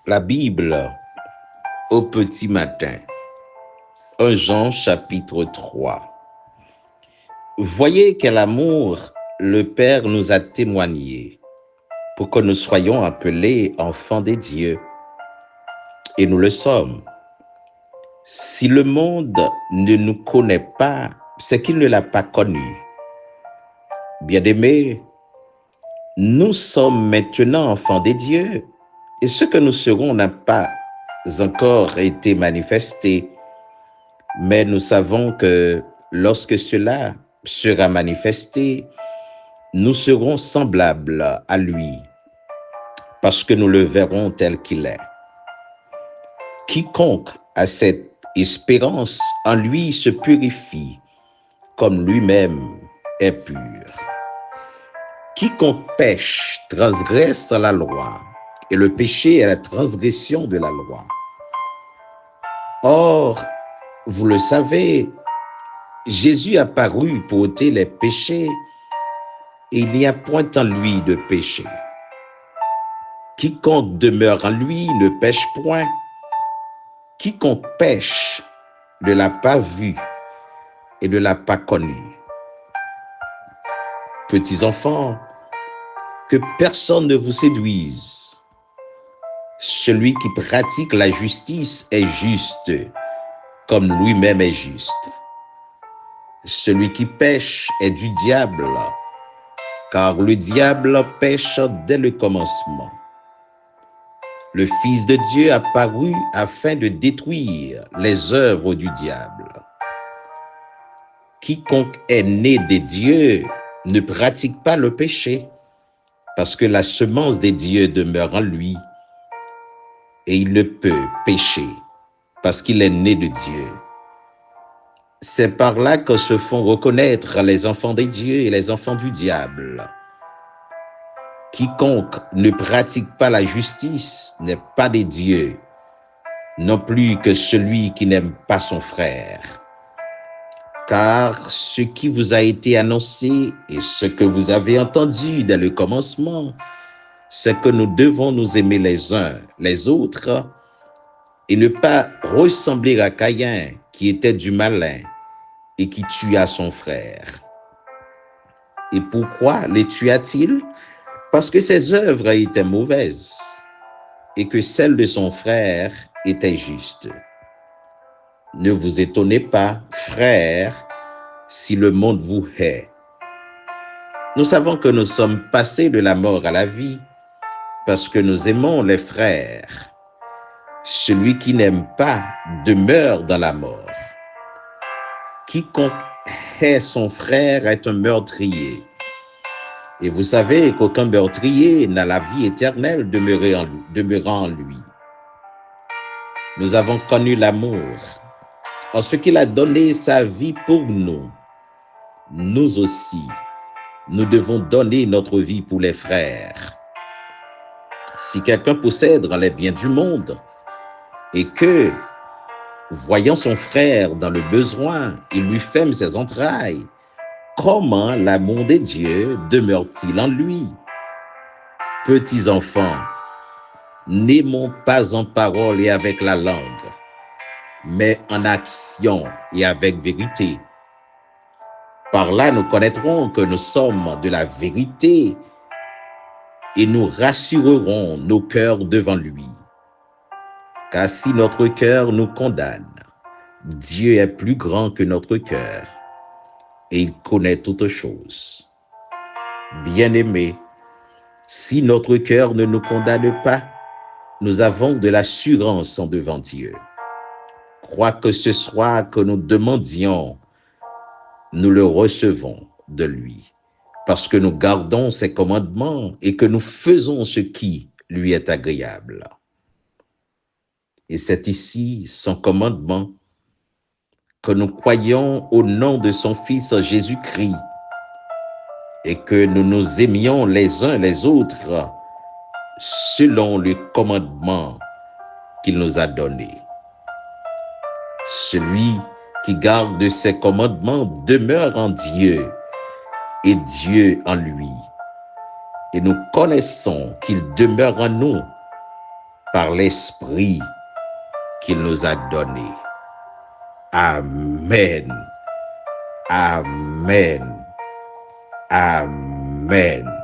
La Bible au petit matin. 1 Jean chapitre 3. Voyez quel amour le Père nous a témoigné pour que nous soyons appelés enfants des dieux. Et nous le sommes. Si le monde ne nous connaît pas, c'est qu'il ne l'a pas connu. Bien-aimés, nous sommes maintenant enfants des dieux et ce que nous serons n'a pas encore été manifesté. Mais nous savons que lorsque cela sera manifesté, nous serons semblables à lui, parce que nous le verrons tel qu'il est. Quiconque a cette espérance en lui se purifie, comme lui-même est pur. Quiconque pêche transgresse la loi, et le péché est la transgression de la loi. Or, vous le savez, Jésus apparut pour ôter les péchés, et il n'y a point en lui de péché. Quiconque demeure en lui ne pêche point. Quiconque pêche ne l'a pas vu et ne l'a pas connu. Petits enfants, que personne ne vous séduise. Celui qui pratique la justice est juste, comme lui-même est juste. Celui qui pêche est du diable, car le diable pêche dès le commencement. Le Fils de Dieu apparut afin de détruire les œuvres du diable. Quiconque est né des dieux ne pratique pas le péché, parce que la semence des dieux demeure en lui, et il ne peut pécher, parce qu'il est né de Dieu. C'est par là que se font reconnaître les enfants des dieux et les enfants du diable. Quiconque ne pratique pas la justice n'est pas des dieux, non plus que celui qui n'aime pas son frère. Car ce qui vous a été annoncé et ce que vous avez entendu dès le commencement, c'est que nous devons nous aimer les uns les autres et ne pas ressembler à Caïn qui était du malin et qui tua son frère. Et pourquoi les tua-t-il? Parce que ses œuvres étaient mauvaises et que celles de son frère étaient justes. Ne vous étonnez pas, frères, si le monde vous hait. Nous savons que nous sommes passés de la mort à la vie parce que nous aimons les frères. Celui qui n'aime pas demeure dans la mort. Quiconque hait son frère est un meurtrier. Et vous savez qu'aucun meurtrier n'a la vie éternelle demeurant en lui. Nous avons connu l'amour en ce qu'il a donné sa vie pour nous. Nous aussi, nous devons donner notre vie pour les frères. Si quelqu'un possède les biens du monde et que, voyant son frère dans le besoin, il lui ferme ses entrailles, comment l'amour des dieux demeure-t-il en lui? Petits enfants, n'aimons pas en parole et avec la langue, mais en action et avec vérité. Par là, nous connaîtrons que nous sommes de la vérité et nous rassurerons nos cœurs devant lui. Car si notre cœur nous condamne, Dieu est plus grand que notre cœur et il connaît toutes choses. Bien-aimés, si notre cœur ne nous condamne pas, nous avons de l'assurance en devant Dieu. Quoi que ce soit que nous demandions, nous le recevons de lui, parce que nous gardons ses commandements et que nous faisons ce qui lui est agréable. Et c'est ici son commandement, que nous croyions au nom de son Fils Jésus-Christ et que nous nous aimions les uns les autres selon le commandement qu'il nous a donné. Celui qui garde ses commandements demeure en Dieu et Dieu en lui. Et nous connaissons qu'il demeure en nous par l'Esprit qu'il nous a donné. Amen. Amen. Amen.